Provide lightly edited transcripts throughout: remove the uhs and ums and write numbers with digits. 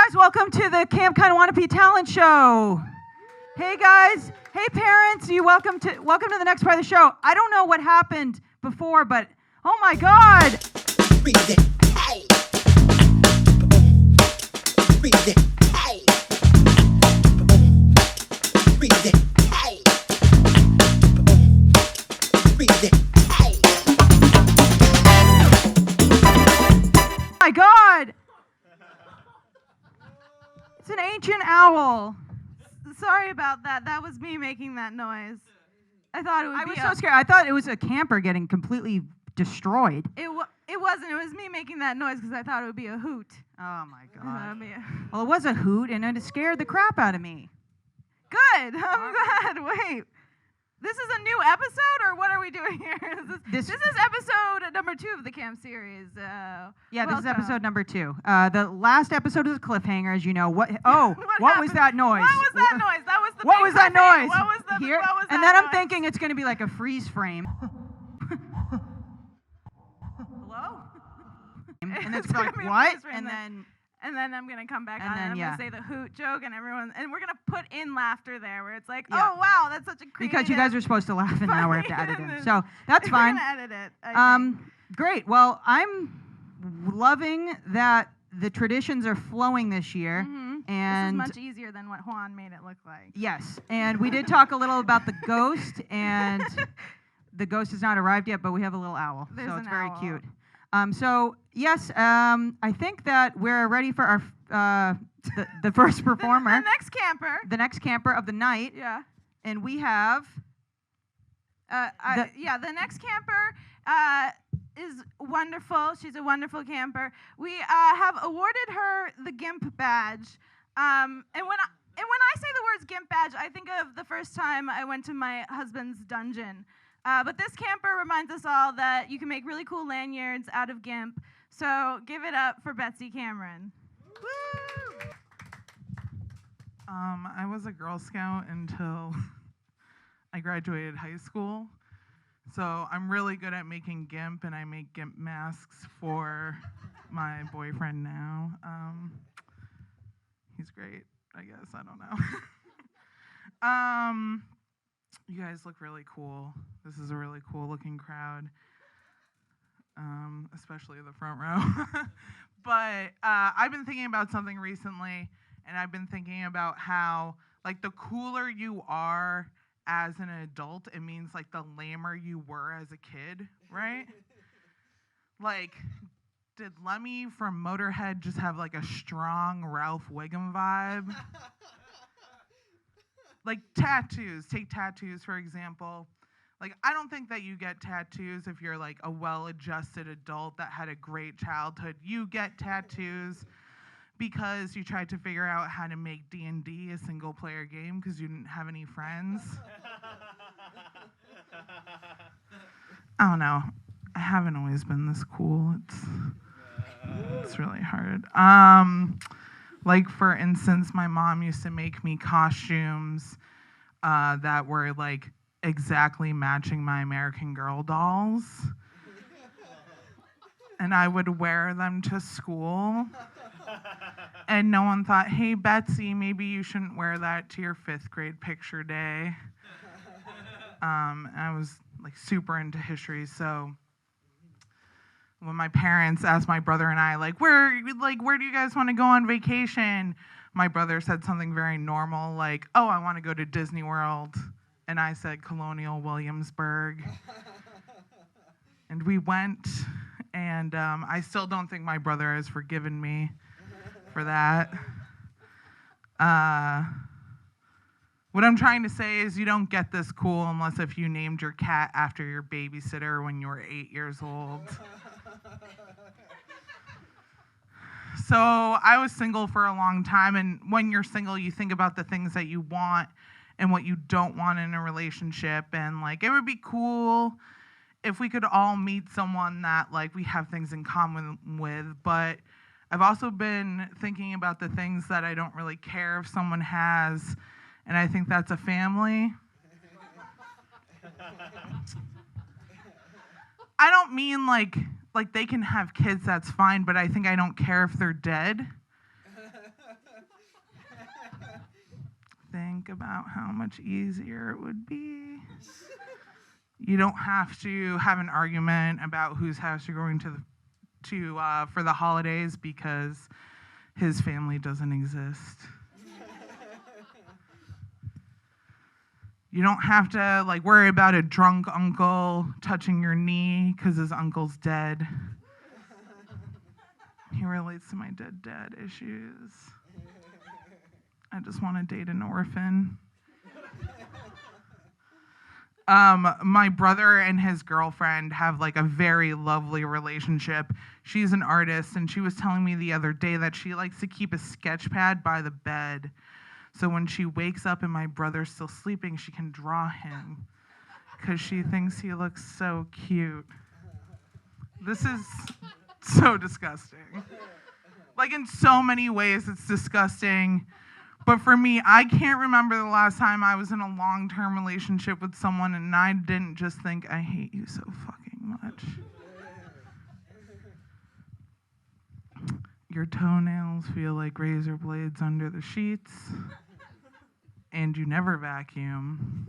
guys, welcome to the Camp Kindawannapee Talent Show. Hey guys, hey parents, welcome to the next part of the show. I don't know what happened before, but oh my God! Breathe it, hey. Breathe it, hey. Breathe it, hey. Breathe it, hey. Oh my God! It's an ancient owl. Sorry about that. That was me making that noise. I thought it would be. I was so scared. I thought it was a camper getting completely destroyed. It wasn't. It was me making that noise because I thought it would be a hoot. Oh my God. Well, it was a hoot, and it scared the crap out of me. Good. I'm glad. Wait. This is a new episode, or what are we doing here? This is episode number 2 of the camp series. This is episode number 2. The last episode is a cliffhanger, as you know. What was that noise? What was that noise? That was the. What was that noise? What was the here? What was and that then noise? I'm thinking it's going to be like a freeze frame. Hello. And it's like what? And then I'm going to come back on and I'm going to say the hoot joke and we're going to put in laughter there where it's like, oh, wow, that's such a creative. Because you guys are supposed to laugh and now we have to edit it. So that's fine. We're going to edit it. Great. Well, I'm loving that the traditions are flowing this year. Mm-hmm. And this is much easier than what Juan made it look like. Yes. And we did talk a little about the ghost, and the ghost has not arrived yet, but we have a little owl. So it's very cute. Yes, I think that we're ready for our the first performer. The next camper of the night. Yeah. And we have the next camper is wonderful. She's a wonderful camper. We have awarded her the GIMP badge. And when I say the words GIMP badge, I think of the first time I went to my husband's dungeon. But this camper reminds us all that you can make really cool lanyards out of GIMP. So give it up for Betsy Cameron. Woo! I was a Girl Scout until I graduated high school. So I'm really good at making GIMP, and I make GIMP masks for my boyfriend now. He's great, I guess. I don't know. You guys look really cool. This is a really cool looking crowd, especially the front row. But I've been thinking about something recently, and I've been thinking about how, like, the cooler you are as an adult, it means, like, the lamer you were as a kid, right? Like, did Lemmy from Motorhead just have, like, a strong Ralph Wiggum vibe? Like tattoos, take tattoos for example. Like, I don't think that you get tattoos if you're like a well-adjusted adult that had a great childhood. You get tattoos because you tried to figure out how to make D&D a single-player game because you didn't have any friends. I don't know. I haven't always been this cool. It's really hard. Like, for instance, my mom used to make me costumes that were, like, exactly matching my American Girl dolls. And I would wear them to school. And no one thought, hey, Betsy, maybe you shouldn't wear that to your 5th grade picture day. And I was, like, super into history, so when my parents asked my brother and I, where do you guys want to go on vacation? My brother said something very normal, like, oh, I want to go to Disney World. And I said Colonial Williamsburg. And we went, and I still don't think my brother has forgiven me for that. What I'm trying to say is you don't get this cool unless if you named your cat after your babysitter when you were 8 years old. So I was single for a long time, and when you're single, you think about the things that you want and what you don't want in a relationship, and, like, it would be cool if we could all meet someone that, like, we have things in common with, but I've also been thinking about the things that I don't really care if someone has, and I think that's a family. I don't mean, like they can have kids, that's fine, but I think I don't care if they're dead. think about how much easier it would be. You don't have to have an argument about whose house you're going to for the holidays because his family doesn't exist. You don't have to worry about a drunk uncle touching your knee because his uncle's dead. He relates to my dead dad issues. I just want to date an orphan. My brother and his girlfriend have a very lovely relationship. She's an artist, and she was telling me the other day that she likes to keep a sketch pad by the bed. So when she wakes up and my brother's still sleeping, she can draw him because she thinks he looks so cute. This is so disgusting. In so many ways, it's disgusting. But for me, I can't remember the last time I was in a long-term relationship with someone and I didn't just think, I hate you so fucking much. Your toenails feel like razor blades under the sheets. And you never vacuum.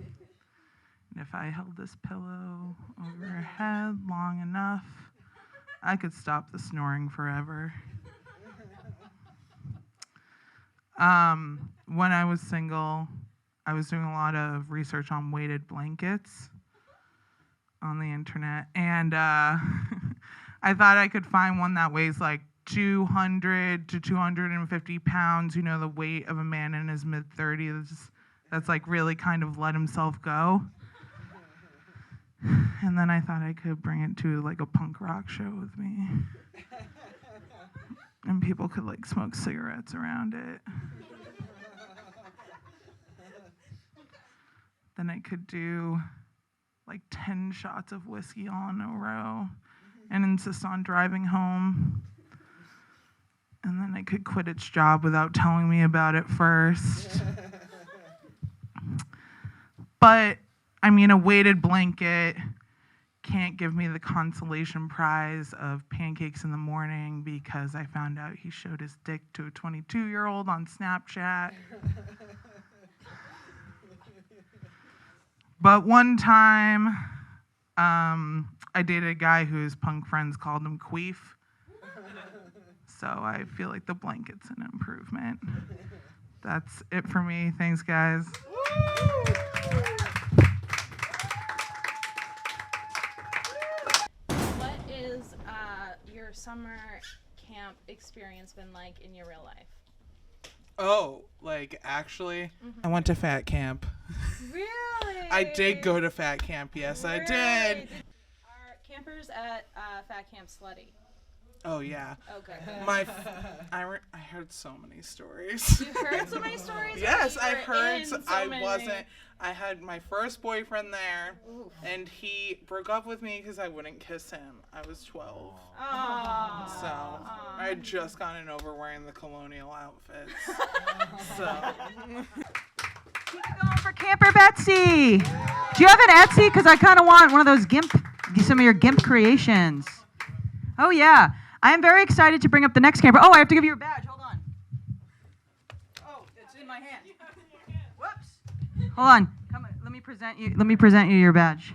And if I held this pillow over your head long enough, I could stop the snoring forever. When I was single, I was doing a lot of research on weighted blankets on the internet, and I thought I could find one that weighs 200 to 250 pounds, the weight of a man in his mid-30s. That's really kind of let himself go. And then I thought I could bring it to a punk rock show with me. And people could smoke cigarettes around it. Then I could do 10 shots of whiskey all in a row and insist on driving home. And then I could quit its job without telling me about it first. But, a weighted blanket can't give me the consolation prize of pancakes in the morning because I found out he showed his dick to a 22-year-old on Snapchat. But one time, I dated a guy whose punk friends called him Queef. So I feel like the blanket's an improvement. That's it for me. Thanks, guys. What is your summer camp experience been like in your real life? Oh, actually, I went to fat camp. Really? I did go to fat camp. Yes, really? I did. Are campers at fat camp slutty? Oh, yeah. Okay. I heard so many stories. You heard so many stories? Yes, I heard. I had my first boyfriend there, Oof. and he broke up with me because I wouldn't kiss him. I was 12. Aww. So I had just gotten over wearing the colonial outfits. So. Keep going for Camper Betsy. Do you have an Etsy? Because I kind of want one of those some of your GIMP creations. Oh, yeah. I am very excited to bring up the next camper. Oh, I have to give you your badge. Hold on. Oh, it's in my hand. Whoops. Hold on. Come on. Let me present you your badge.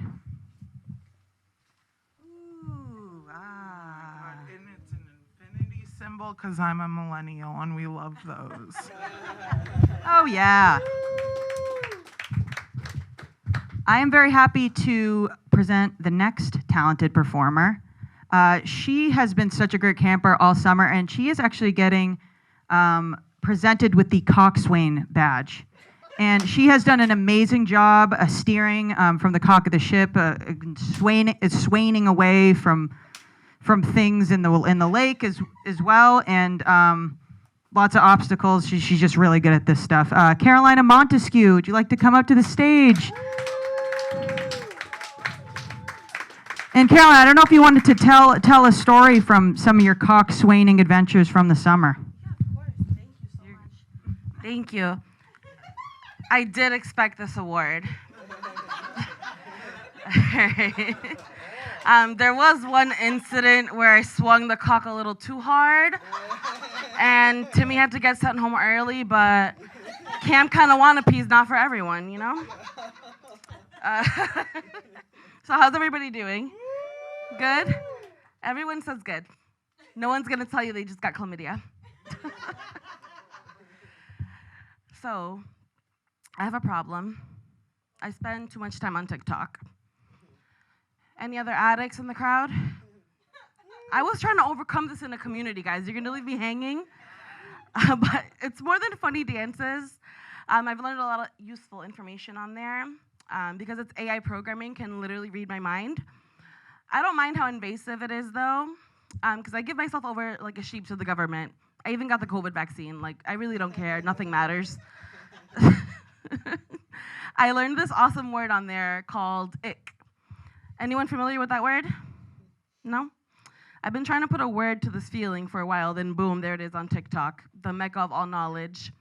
Ooh, ah. And it's an infinity symbol because I'm a millennial and we love those. Oh, yeah. I am very happy to present the next talented performer. She has been such a great camper all summer, and she is actually getting presented with the coxswain badge. And she has done an amazing job steering from the cock of the ship, swaying away from things in the lake as well, and lots of obstacles. She's just really good at this stuff. Carolina Montesquieu, would you like to come up to the stage? And Caroline, I don't know if you wanted to tell a story from some of your coxswaining adventures from the summer. Yeah, of course. Thank you so much. Thank you. I did expect this award. There was one incident where I swung the cock a little too hard, and Timmy had to get sent home early, but Camp Kindawannapee is not for everyone, you know? So how's everybody doing? Good? Everyone says good. No one's going to tell you they just got chlamydia. So, I have a problem. I spend too much time on TikTok. Any other addicts in the crowd? I was trying to overcome this in a community, guys. You're going to leave me hanging? But it's more than funny dances. I've learned a lot of useful information on there. Because it's AI programming, can literally read my mind. I don't mind how invasive it is, though, because I give myself over like a sheep to the government. I even got the COVID vaccine. Like, I really don't care. Nothing matters. I learned this awesome word on there called ick. Anyone familiar with that word? No? I've been trying to put a word to this feeling for a while, then boom, there it is on TikTok, the mecca of all knowledge.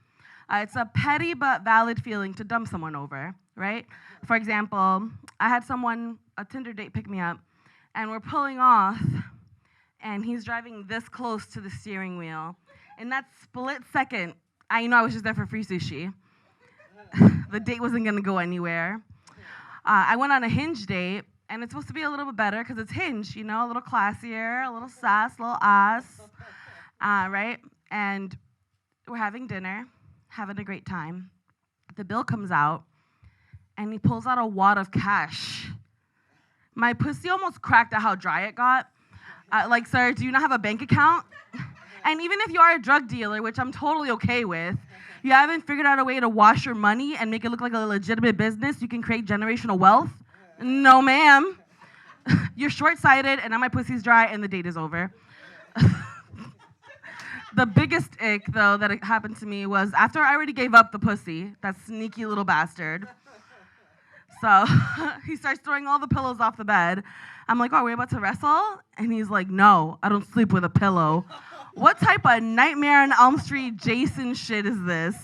It's a petty but valid feeling to dump someone over, right? For example, I had a Tinder date pick me up, and we're pulling off, and he's driving this close to the steering wheel. In that split second, I know I was just there for free sushi. The date wasn't gonna go anywhere. I went on a Hinge date, and it's supposed to be a little bit better because it's Hinge, you know, a little classier, a little sass, a little ass, right? And we're having dinner, having a great time. The bill comes out, and he pulls out a wad of cash. My pussy almost cracked at how dry it got. Like, sir, do you not have a bank account? And even if you are a drug dealer, which I'm totally okay with, you haven't figured out a way to wash your money and make it look like a legitimate business you can create generational wealth? No, ma'am. You're short-sighted, and now my pussy's dry, and the date is over. The biggest ick, though, that happened to me was after I already gave up the pussy, that sneaky little bastard. So he starts throwing all the pillows off the bed. I'm like, oh, are we about to wrestle? And he's like, no, I don't sleep with a pillow. What type of Nightmare on Elm Street Jason shit is this?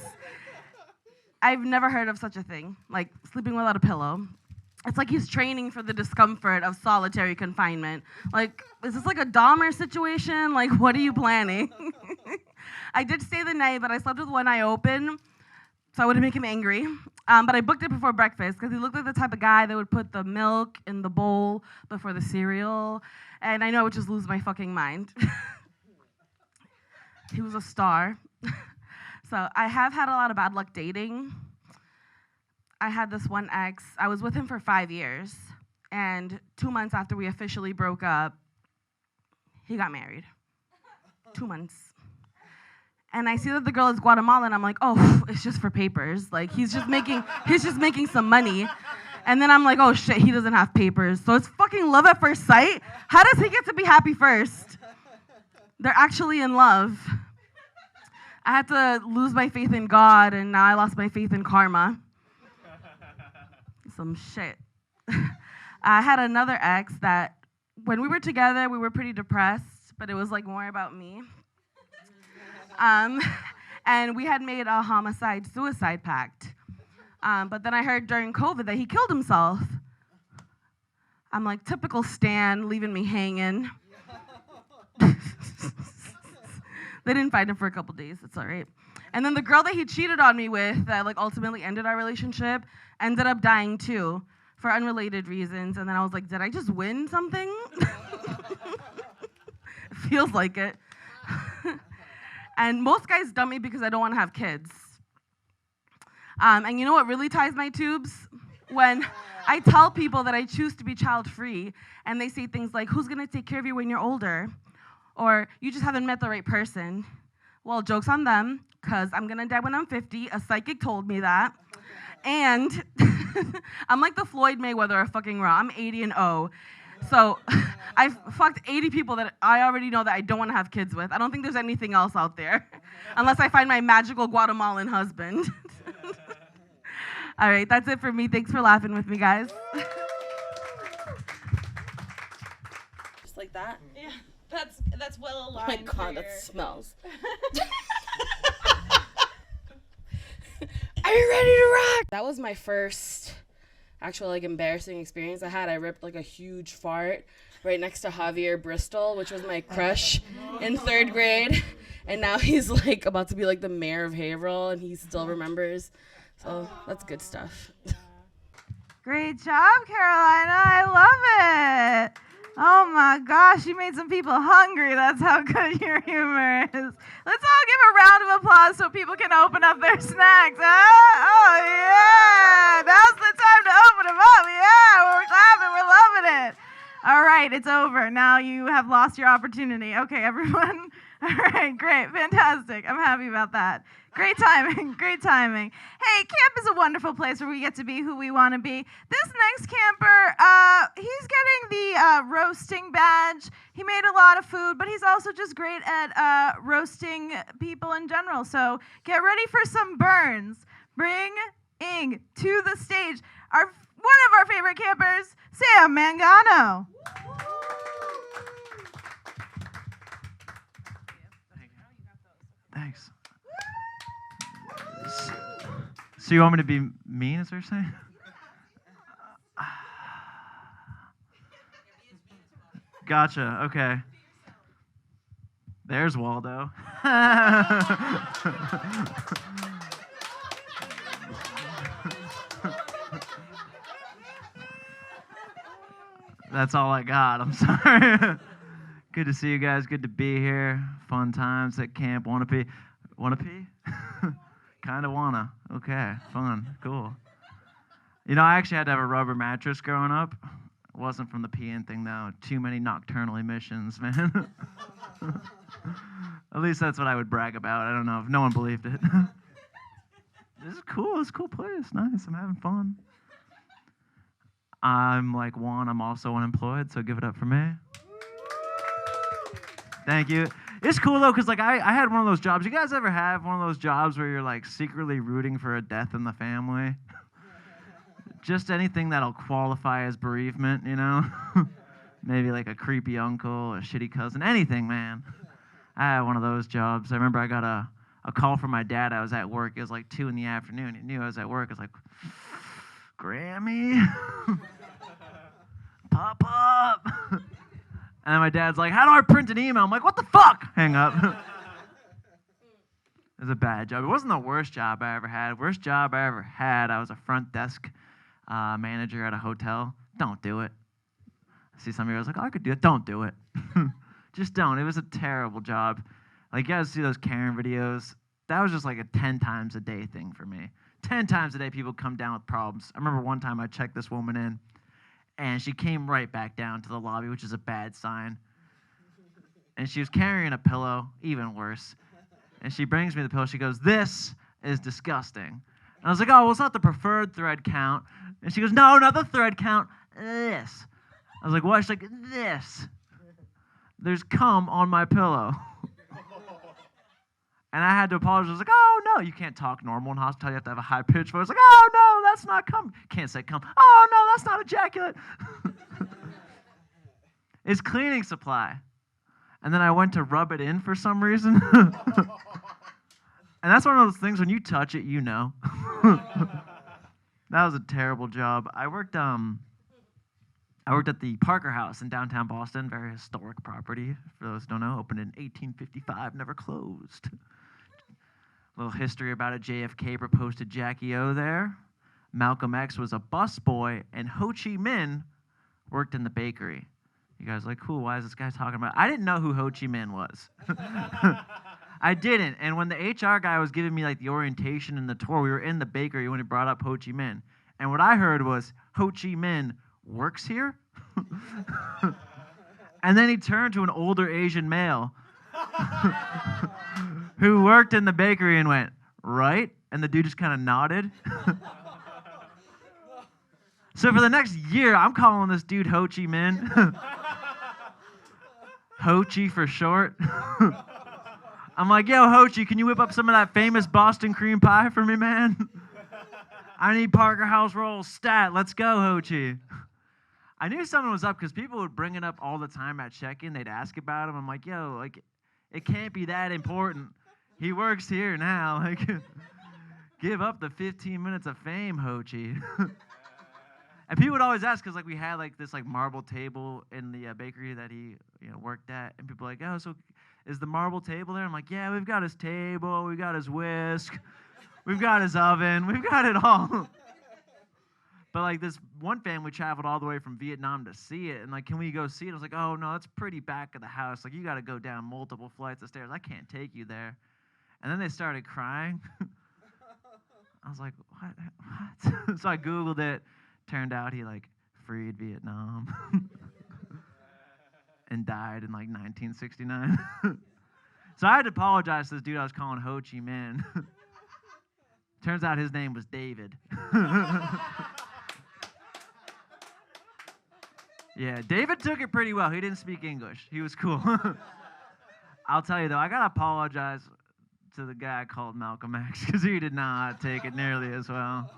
I've never heard of such a thing, like sleeping without a pillow. It's like he's training for the discomfort of solitary confinement. Like, is this like a Dahmer situation? Like, what are you planning? I did stay the night, but I slept with one eye open, so I wouldn't make him angry. But I booked it before breakfast because he looked like the type of guy that would put the milk in the bowl before the cereal, and I know I would just lose my fucking mind. He was a star. So I have had a lot of bad luck dating. I had this one ex. I was with him for 5 years, and 2 months after we officially broke up, he got married. 2 months. And I see that the girl is Guatemalan. I'm like, oh, it's just for papers. Like, he's just making some money. And then I'm like, oh shit, he doesn't have papers. So it's fucking love at first sight. How does he get to be happy first? They're actually in love. I had to lose my faith in God, and now I lost my faith in karma. Some shit. I had another ex that when we were together, we were pretty depressed, but it was like more about me. And we had made a homicide-suicide pact. But then I heard during COVID that he killed himself. I'm like, typical Stan, leaving me hanging. They didn't find him for a couple days. It's all right. And then the girl that he cheated on me with, that like ultimately ended our relationship, ended up dying too, for unrelated reasons. And then I was like, did I just win something? It feels like it. And most guys dump me because I don't want to have kids. And you know what really ties my tubes? When I tell people that I choose to be child-free, and they say things like, who's going to take care of you when you're older? Or, you just haven't met the right person. Well, joke's on them, because I'm going to die when I'm 50. A psychic told me that. And I'm like the Floyd Mayweather of fucking Raw. I'm 80-0. So I've fucked 80 people that I already know that I don't want to have kids with. I don't think there's anything else out there, unless I find my magical Guatemalan husband. All right, that's it for me. Thanks for laughing with me, guys. Just like that? Yeah, that's well Oh my aligned. god, that smells. Are you ready to rock? That was my first actual like embarrassing experience I had. I ripped like a huge fart right next to Javier Bristol, which was my crush in 3rd grade. and now he's like about to be like the mayor of Haverhill, and he still remembers. So that's good stuff. Great job, Carolina. I love it. Oh my gosh, you made some people hungry. That's how good your humor is. Let's all give a round of applause so people can open up their snacks. Oh yeah, now's the time to open them up. Yeah, we're clapping, we're loving it. All right, it's over. Now you have lost your opportunity. Okay, everyone. All right, great, fantastic. I'm happy about that. Great timing, great timing. Hey, camp is a wonderful place where we get to be who we want to be. This next camper, he's getting the roasting badge. He made a lot of food, but he's also just great at roasting people in general. So get ready for some burns. Bring Ing to the stage. One of our favorite campers, Sam Mangano. Thanks. So you want me to be mean, is what you're saying? Gotcha, okay. There's Waldo. That's all I got, I'm sorry. Good to see you guys, good to be here. Fun times at Camp Kindawannapee. Wanna pee? Kinda wanna. Okay, fun, cool. You know, I actually had to have a rubber mattress growing up. It wasn't from the peeing thing, though. Too many nocturnal emissions, man. At least that's what I would brag about. I don't know if no one believed it. This is cool. It's a cool place. Nice. I'm having fun. I'm like Juan. I'm also unemployed, so give it up for me. Thank you. It's cool, though, because like I had one of those jobs. You guys ever have one of those jobs where you're like secretly rooting for a death in the family? Just anything that'll qualify as bereavement, you know? Maybe like a creepy uncle, a shitty cousin, anything, man. I had one of those jobs. I remember I got a call from my dad. I was at work. It was like 2 PM. He knew I was at work. I was like, Grammy? Pop up. And then my dad's like, how do I print an email? I'm like, what the fuck? Hang up. It was a bad job. It wasn't the worst job I ever had. Worst job I ever had, I was a front desk manager at a hotel. Don't do it. I see some of you guys like, oh, I could do it. Don't do it. Just don't. It was a terrible job. Like, you guys see those Karen videos? That was just like a 10 times a day thing for me. 10 times a day people come down with problems. I remember one time I checked this woman in, and she came right back down to the lobby, which is a bad sign. And she was carrying a pillow, even worse. And she brings me the pillow. She goes, this is disgusting. And I was like, oh, well, it's not the preferred thread count. And she goes, no, not the thread count, this. I was like, what? She's like, this. There's cum on my pillow. And I had to apologize. I was like, oh, no, you can't talk normal in hospital. You have to have a high-pitched voice. I was like, oh, no, that's not cum. Can't say cum. Oh, no, that's not ejaculate. It's cleaning supply. And then I went to rub it in for some reason. And that's one of those things, when you touch it, you know. That was a terrible job. I worked at the Parker House in downtown Boston, very historic property. For those who don't know, opened in 1855, never closed. A little history about it. JFK proposed to Jackie O there. Malcolm X was a busboy, and Ho Chi Minh worked in the bakery. You guys are like, cool, why is this guy talking about it? I didn't know who Ho Chi Minh was. I didn't. And when the HR guy was giving me like the orientation and the tour, we were in the bakery when he brought up Ho Chi Minh. And what I heard was, Ho Chi Minh works here? And then he turned to an older Asian male who worked in the bakery and went, right? And the dude just kind of nodded. So for the next year, I'm calling this dude Ho Chi Minh. Ho Chi for short. I'm like, yo, Ho Chi, can you whip up some of that famous Boston cream pie for me, man? I need Parker House rolls stat. Let's go, Ho Chi. I knew something was up because people would bring it up all the time at check-in. They'd ask about him. I'm like, yo, like, it can't be that important. He works here now. Like, give up the 15 minutes of fame, Ho Chi. And people would always ask because like we had like this like marble table in the bakery that he worked at, and people were like, oh, so is the marble table there? I'm like, yeah, we've got his table, we've got his whisk, we've got his oven, we've got it all. But like this one family traveled all the way from Vietnam to see it, and like, can we go see it? I was like, oh no, it's pretty back of the house. Like, you got to go down multiple flights of stairs. I can't take you there. And then they started crying. I was like, what? So I Googled it. Turned out he like freed Vietnam and died in like 1969. So I had to apologize to this dude I was calling Ho Chi Minh. Turns out his name was David. Yeah, David took it pretty well. He didn't speak English. He was cool. I'll tell you, though, I got to apologize to the guy called Malcolm X because he did not take it nearly as well.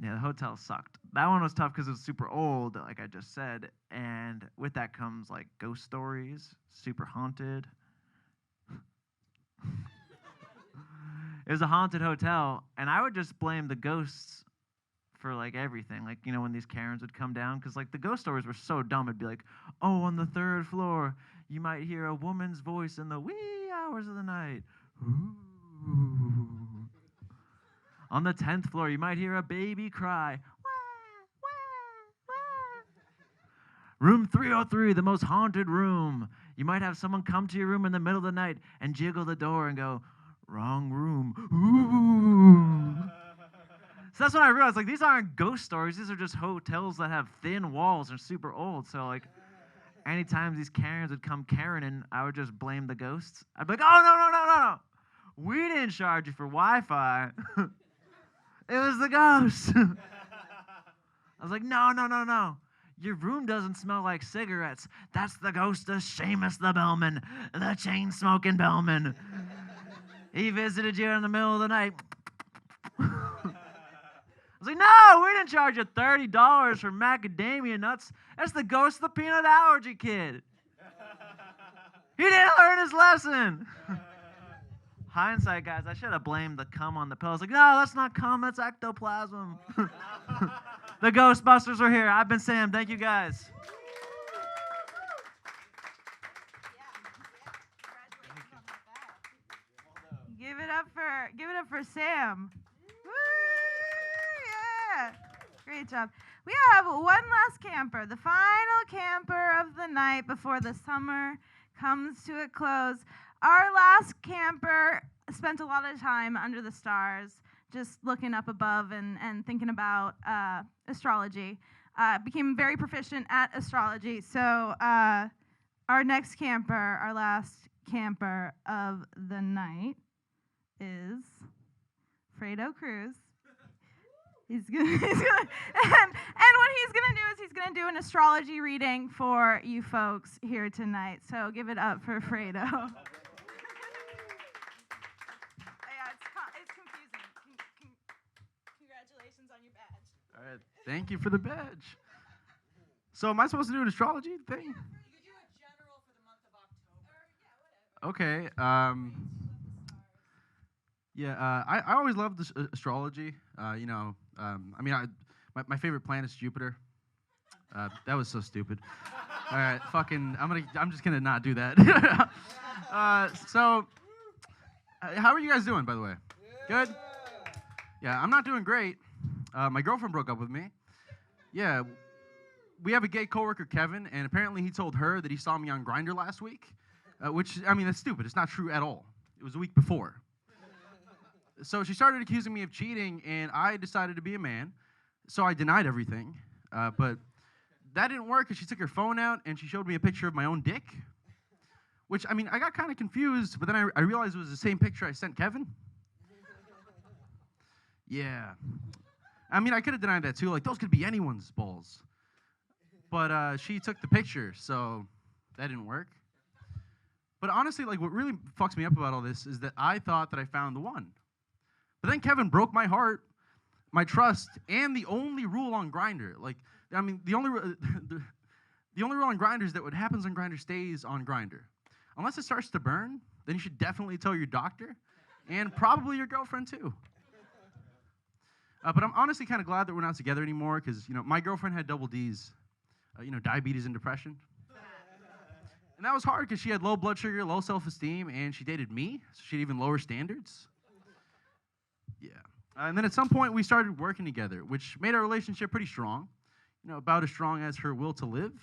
Yeah, the hotel sucked. That one was tough because it was super old, like I just said. And with that comes, like, ghost stories, super haunted. It was a haunted hotel, and I would just blame the ghosts for like everything, like, you know, when these Karens would come down, because like the ghost stories were so dumb. It'd be like, oh, on the 3rd floor you might hear a woman's voice in the wee hours of the night. Ooh. On the 10th floor you might hear a baby cry. Wah, wah, wah. Room 303, the most haunted room, you might have someone come to your room in the middle of the night and jiggle the door and go, wrong room. Ooh. So that's when I realized, like, these aren't ghost stories. These are just hotels that have thin walls and are super old. So, like, anytime these Karens would come Karening, I would just blame the ghosts. I'd be like, oh, no. We didn't charge you for Wi-Fi. It was the ghosts. I was like, no. Your room doesn't smell like cigarettes. That's the ghost of Seamus the bellman, the chain-smoking bellman. He visited you in the middle of the night. I was like, no, we didn't charge you $30 for macadamia nuts. That's the ghost of the peanut allergy kid. He didn't learn his lesson. Hindsight, guys, I should have blamed the cum on the pill. I was like, no, that's not cum, that's ectoplasm. The Ghostbusters are here. I've been Sam. Thank you, guys. Give it up for Sam. Woo! Yeah. Great job. We have one last camper, the final camper of the night before the summer comes to a close. Our last camper spent a lot of time under the stars, just looking up above and thinking about astrology. Became very proficient at astrology. So our next camper, our last camper of the night is Fredo Cruz. And what he's gonna do is he's gonna do an astrology reading for you folks here tonight. So give it up for Fredo. Yeah, it's confusing. Congratulations on your badge. All right, thank you for the badge. So am I supposed to do an astrology thing? You could do a general for the month of October. Okay. I always loved this astrology. My favorite planet is Jupiter. That was so stupid. All right, I'm just gonna not do that. How are you guys doing, by the way? Good? Yeah, I'm not doing great. My girlfriend broke up with me. Yeah, we have a gay coworker, Kevin, and apparently he told her that he saw me on Grindr last week, that's stupid. It's not true at all. It was a week before. So she started accusing me of cheating, and I decided to be a man. So I denied everything. But that didn't work because she took her phone out, and she showed me a picture of my own dick. Which, I got kind of confused, but then I realized it was the same picture I sent Kevin. Yeah. I could have denied that too. Like, those could be anyone's balls. But she took the picture, so that didn't work. But honestly, like, what really fucks me up about all this is that I thought that I found the one. But then Kevin broke my heart, my trust, and the only rule on Grindr. The only rule on Grindr is that what happens on Grindr stays on Grindr. Unless it starts to burn, then you should definitely tell your doctor, and probably your girlfriend too. But I'm honestly kind of glad that we're not together anymore, because my girlfriend had double D's, diabetes and depression. And that was hard because she had low blood sugar, low self-esteem, and she dated me, so she had even lower standards. Yeah. And then at some point, we started working together, which made our relationship pretty strong. You know, about as strong as her will to live.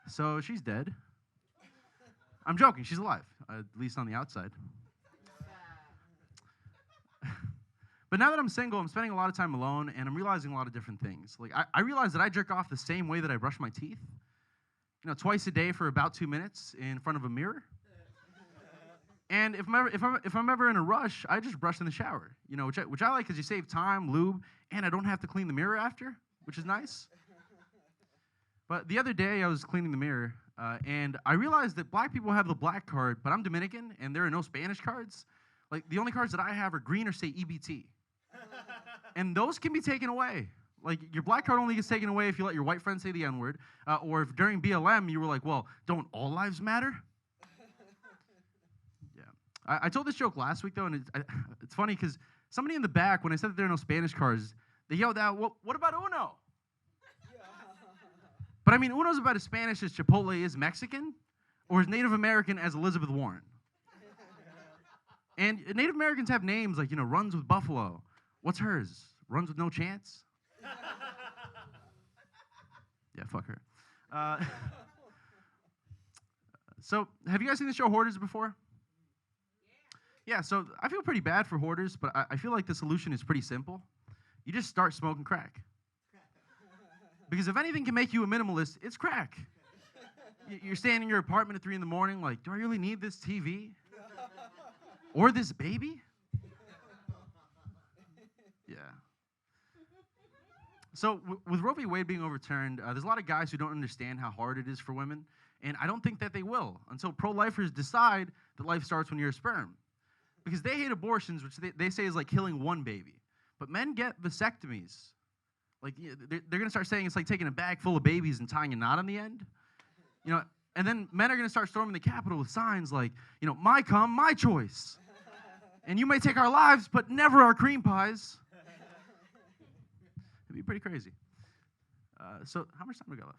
So she's dead. I'm joking, she's alive, at least on the outside. But now that I'm single, I'm spending a lot of time alone, and I'm realizing a lot of different things. Like, I realize that I jerk off the same way that I brush my teeth. You know, twice a day for about 2 minutes in front of a mirror. And if I'm ever in a rush, I just brush in the shower. You know, which I like because you save time, lube, and I don't have to clean the mirror after, which is nice. But the other day, I was cleaning the mirror, and I realized that black people have the black card, but I'm Dominican, and there are no Spanish cards. Like, the only cards that I have are green or say EBT. And those can be taken away. Like, your black card only gets taken away if you let your white friend say the N-word, or if during BLM you were like, well, don't all lives matter? Yeah. I told this joke last week, though, and it's funny because somebody in the back, when I said that there are no Spanish cards, they yelled out, what about Uno? But I mean, Uno's about as Spanish as Chipotle is Mexican, or as Native American as Elizabeth Warren. And Native Americans have names like, you know, runs with buffalo. What's hers? Runs with no chance? Yeah, fuck her. So, have you guys seen the show Hoarders before? Yeah, so I feel pretty bad for hoarders, but I feel like the solution is pretty simple. You just start smoking crack. Because if anything can make you a minimalist, it's crack. You're staying in your apartment at 3 in the morning like, do I really need this TV? Or this baby? Yeah. So with Roe v. Wade being overturned, there's a lot of guys who don't understand how hard it is for women, and I don't think that they will until pro-lifers decide that life starts when you're a sperm. Because they hate abortions, which they say is like killing one baby. But men get vasectomies. Like, they're going to start saying it's like taking a bag full of babies and tying a knot on the end. You know, and then men are going to start storming the Capitol with signs like, you know, my cum, my choice. And you may take our lives, but never our cream pies. It'd be pretty crazy. So how much time do we got left?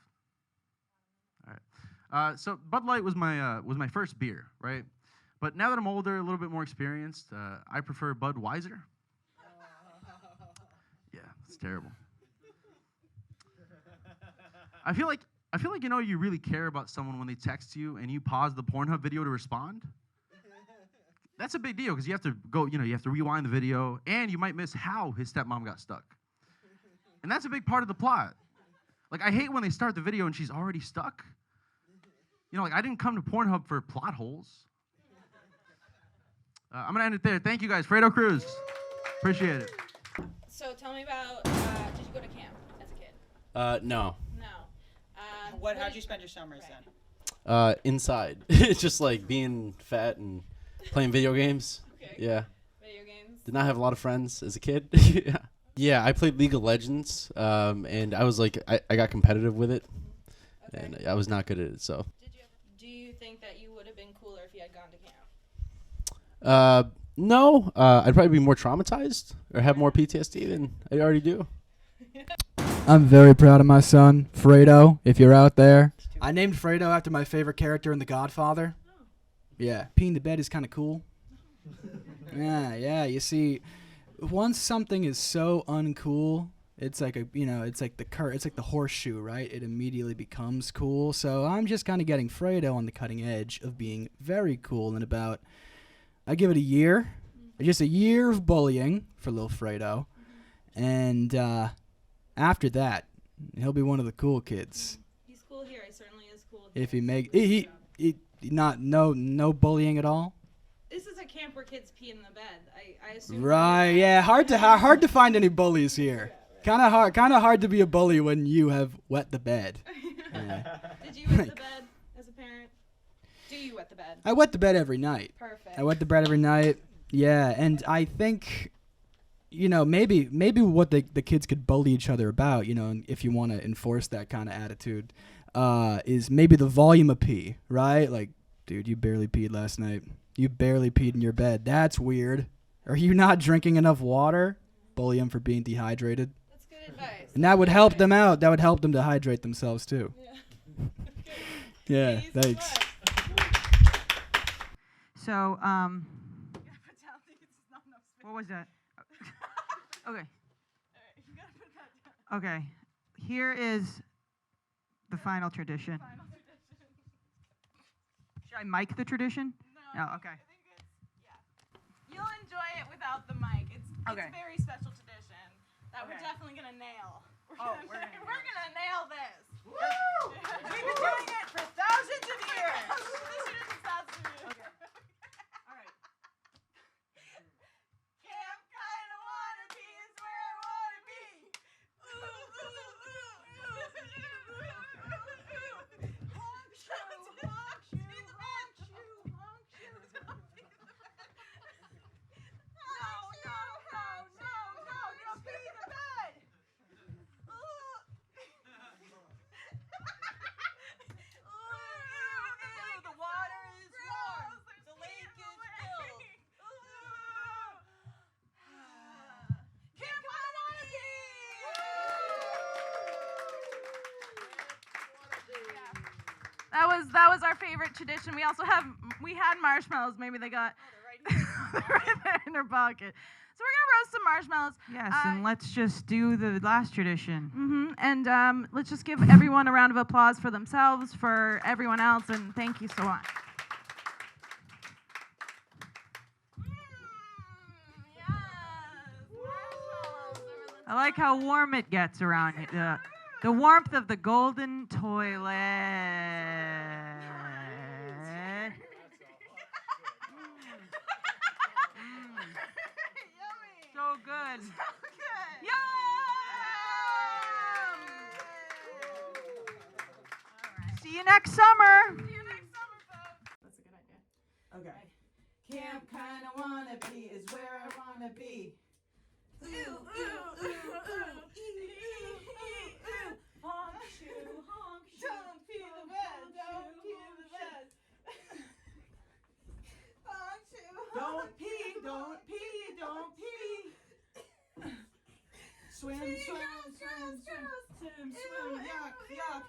All right. So Bud Light was my first beer, right? But now that I'm older, a little bit more experienced, I prefer Budweiser. Yeah, it's terrible. I feel like you know you really care about someone when they text you and you pause the Pornhub video to respond. That's a big deal because you have to go, you know, you have to rewind the video and you might miss how his stepmom got stuck. And that's a big part of the plot. Like, I hate when they start the video and she's already stuck. You know, like, I didn't come to Pornhub for plot holes. I'm going to end it there. Thank you guys. Fredo Cruz. Appreciate it. So tell me about, did you go to camp as a kid? No. No. How'd you spend your summers then? Inside. It's just like being fat and playing video games. Okay. Yeah. Video games? Did not have a lot of friends as a kid. Yeah. Yeah, I played League of Legends, and I was like, I got competitive with it, okay. And I was not good at it, so. Do you think that you would have been cooler if you had gone to camp? No. I'd probably be more traumatized or have more PTSD than I already do. I'm very proud of my son, Fredo, if you're out there. I named Fredo after my favorite character in The Godfather. Oh. Yeah, peeing the bed is kind of cool. Yeah, you see, once something is so uncool, it's like it's like the horseshoe, right? It immediately becomes cool. So I'm just kind of getting Fredo on the cutting edge of being very cool in about, I give it a year, just a year of bullying for little Fredo. And after that, he'll be one of the cool kids. He's cool here. He certainly is cool. If he no bullying at all. This is a camp where kids pee in the bed. I assume. Right. Yeah. Hard to find any bullies here. Kind of hard to be a bully when you have wet the bed. Yeah. Did you wet the bed as a parent? Do you wet the bed? I wet the bed every night. Perfect. I wet the bed every night. Yeah, and I think, you know, maybe what the kids could bully each other about, you know, if you want to enforce that kind of attitude, is maybe the volume of pee, right? Like, dude, you barely peed last night. You barely peed in your bed. That's weird. Are you not drinking enough water? Bully them for being dehydrated. That's good advice. And that would help them out. That would help them to hydrate themselves too. Yeah. Yeah, thanks. So, what was that? Okay. Okay. Here is the final tradition. Should I mic the tradition? No. Oh, okay. You'll enjoy it without the mic. It's a very special tradition that we're Okay. definitely gonna nail. We're we're gonna nail this. Woo! We've been doing it for thousands of years. Okay. All right. Camp Kindawannapee is where I wanna be. Ooh, ooh, ooh, ooh. Honk shoe, honk shoe, honk shoe, honk shoe. No, don't be the bed. The water is warm. The lake is filled. Camp Kindawannapee. That was our favorite tradition. We had marshmallows. Maybe they got right there in their pocket. So we're gonna roast some marshmallows. Yes, and let's just do the last tradition. And let's just give everyone a round of applause for themselves, for everyone else, and thank you so much. I like how warm it gets around you. The warmth of the golden toilet. So good. See you next summer. See you next summer, folks. That's a good idea. Okay. Camp Kindawannapee is where I wanna be. Ooh, ooh, ooh, ooh, ooh. Honk shoe, honk shoe. Don't pee the bed, don't pee the bed. Honk shoe. Don't pee, don't pee, don't pee. Swim, swim, swim, swim, swim, swim, yuck, yuck.